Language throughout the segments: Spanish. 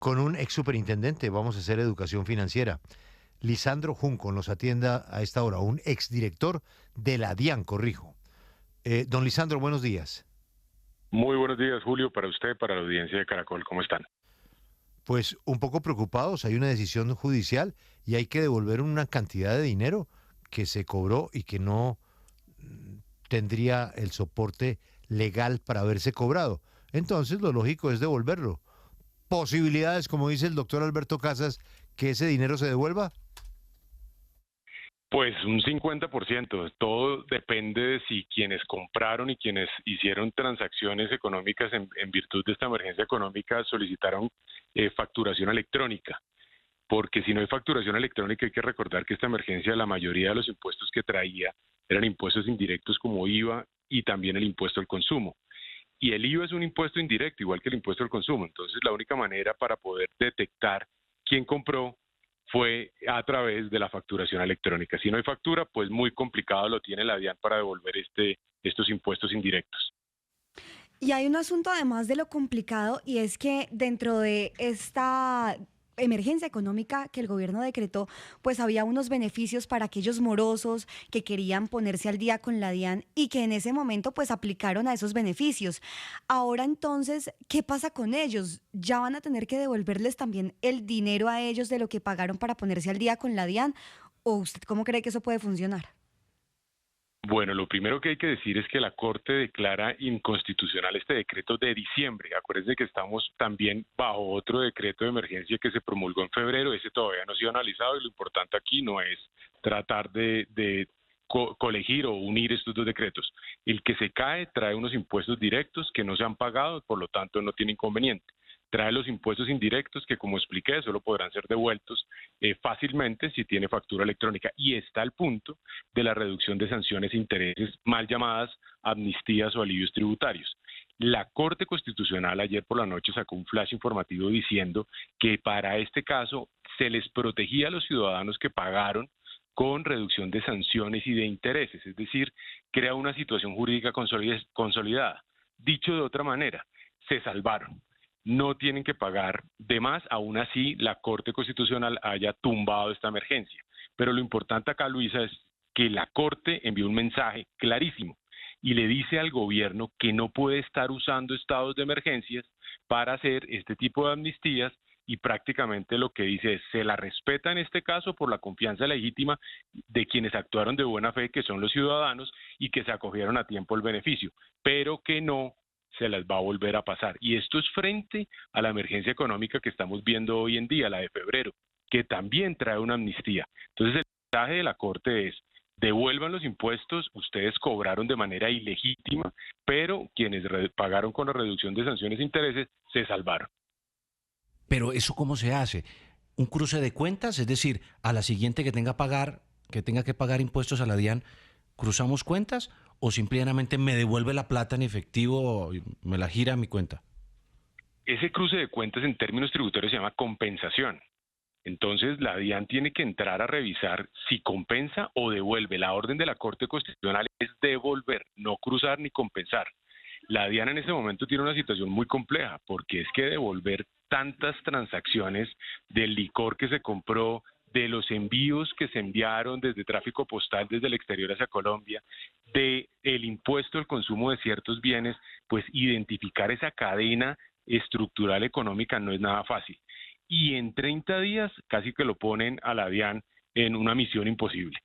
con un ex superintendente, vamos a hacer educación financiera. Lisandro Junco nos atienda a esta hora, un exdirector de la DIAN, corrijo. Don Lisandro, buenos días. Muy buenos días, Julio, para usted, para la audiencia de Caracol. ¿Cómo están? Pues un poco preocupados, hay una decisión judicial y hay que devolver una cantidad de dinero que se cobró y que no tendría el soporte legal para haberse cobrado. Entonces lo lógico es devolverlo. Posibilidades, como dice el doctor Alberto Casas, que ese dinero se devuelva. Pues un 50%. Todo depende de si quienes compraron y quienes hicieron transacciones económicas en virtud de esta emergencia económica solicitaron facturación electrónica. Porque si no hay facturación electrónica, hay que recordar que esta emergencia, la mayoría de los impuestos que traía eran impuestos indirectos como IVA y también el impuesto al consumo. Y el IVA es un impuesto indirecto, igual que el impuesto al consumo. Entonces, la única manera para poder detectar quién compró fue a través de la facturación electrónica. Si no hay factura, pues muy complicado lo tiene la DIAN para devolver estos impuestos indirectos. Y hay un asunto además de lo complicado y es que dentro de esta emergencia económica que el gobierno decretó, pues había unos beneficios para aquellos morosos que querían ponerse al día con la DIAN y que en ese momento pues aplicaron a esos beneficios. Ahora entonces, ¿qué pasa con ellos? ¿Ya van a tener que devolverles también el dinero a ellos de lo que pagaron para ponerse al día con la DIAN? ¿O usted cómo cree que eso puede funcionar? Bueno, lo primero que hay que decir es que la Corte declara inconstitucional este decreto de diciembre. Acuérdense que estamos también bajo otro decreto de emergencia que se promulgó en febrero. Ese todavía no ha sido analizado y lo importante aquí no es tratar de colegir o unir estos dos decretos. El que se cae trae unos impuestos directos que no se han pagado, por lo tanto no tiene inconveniente. Trae los impuestos indirectos que, como expliqué, solo podrán ser devueltos fácilmente si tiene factura electrónica. Y está el punto de la reducción de sanciones e intereses, mal llamadas amnistías o alivios tributarios. La Corte Constitucional ayer por la noche sacó un flash informativo diciendo que para este caso se les protegía a los ciudadanos que pagaron con reducción de sanciones y de intereses, es decir, crea una situación jurídica consolidada. Dicho de otra manera, se salvaron. No tienen que pagar de más, aún así la Corte Constitucional haya tumbado esta emergencia. Pero lo importante acá, Luisa, es que la Corte envió un mensaje clarísimo y le dice al gobierno que no puede estar usando estados de emergencias para hacer este tipo de amnistías y prácticamente lo que dice es se la respeta en este caso por la confianza legítima de quienes actuaron de buena fe, que son los ciudadanos y que se acogieron a tiempo el beneficio, pero que no se las va a volver a pasar. Y esto es frente a la emergencia económica que estamos viendo hoy en día, la de febrero, que también trae una amnistía. Entonces el mensaje de la Corte es devuelvan los impuestos, ustedes cobraron de manera ilegítima, pero quienes pagaron con la reducción de sanciones e intereses se salvaron. Pero ¿eso cómo se hace? ¿Un cruce de cuentas? Es decir, a la siguiente que tenga que pagar impuestos a la DIAN, ¿cruzamos cuentas? ¿O simplemente me devuelve la plata en efectivo y me la gira a mi cuenta? Ese cruce de cuentas en términos tributarios se llama compensación. Entonces, la DIAN tiene que entrar a revisar si compensa o devuelve. La orden de la Corte Constitucional es devolver, no cruzar ni compensar. La DIAN en ese momento tiene una situación muy compleja, porque es que devolver tantas transacciones del licor que se compró, de los envíos que se enviaron desde tráfico postal desde el exterior hacia Colombia, de el impuesto al consumo de ciertos bienes, pues identificar esa cadena estructural económica no es nada fácil. Y en 30 días casi que lo ponen a la DIAN en una misión imposible.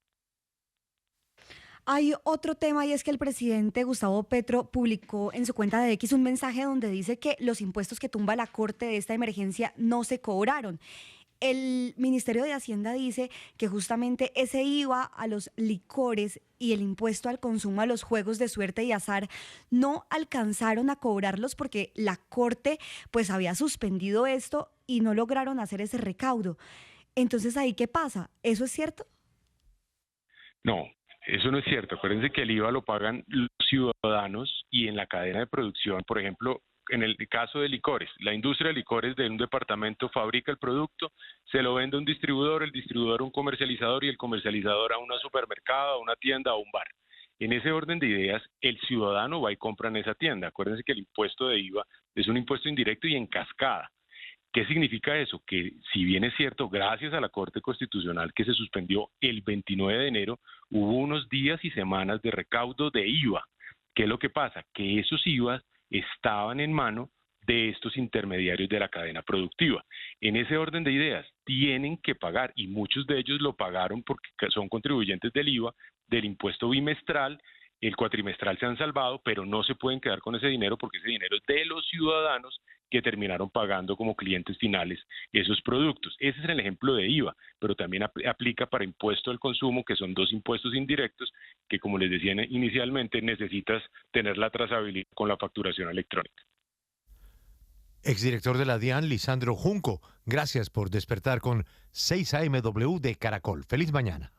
Hay otro tema y es que el presidente Gustavo Petro publicó en su cuenta de X un mensaje donde dice que los impuestos que tumba la Corte de esta emergencia no se cobraron. El Ministerio de Hacienda dice que justamente ese IVA a los licores y el impuesto al consumo a los juegos de suerte y azar no alcanzaron a cobrarlos porque la Corte pues había suspendido esto y no lograron hacer ese recaudo. Entonces, ¿ahí qué pasa? ¿Eso es cierto? No, eso no es cierto. Acuérdense que el IVA lo pagan los ciudadanos y en la cadena de producción, por ejemplo, en el caso de licores, la industria de licores de un departamento fabrica el producto, se lo vende a un distribuidor, el distribuidor a un comercializador y el comercializador a un supermercado, a una tienda, a un bar. En ese orden de ideas, el ciudadano va y compra en esa tienda. Acuérdense que el impuesto de IVA es un impuesto indirecto y en cascada. ¿Qué significa eso? Que si bien es cierto, gracias a la Corte Constitucional que se suspendió el 29 de enero, hubo unos días y semanas de recaudo de IVA. ¿Qué es lo que pasa? Que esos IVA estaban en mano de estos intermediarios de la cadena productiva. En ese orden de ideas, tienen que pagar, y muchos de ellos lo pagaron porque son contribuyentes del IVA, del impuesto bimestral. El cuatrimestral se han salvado, pero no se pueden quedar con ese dinero porque ese dinero es de los ciudadanos que terminaron pagando como clientes finales esos productos. Ese es el ejemplo de IVA, pero también aplica para impuesto al consumo, que son dos impuestos indirectos que, como les decía inicialmente, necesitas tener la trazabilidad con la facturación electrónica. Exdirector de la DIAN, Lisandro Junco, gracias por despertar con 6 AMW de Caracol. Feliz mañana.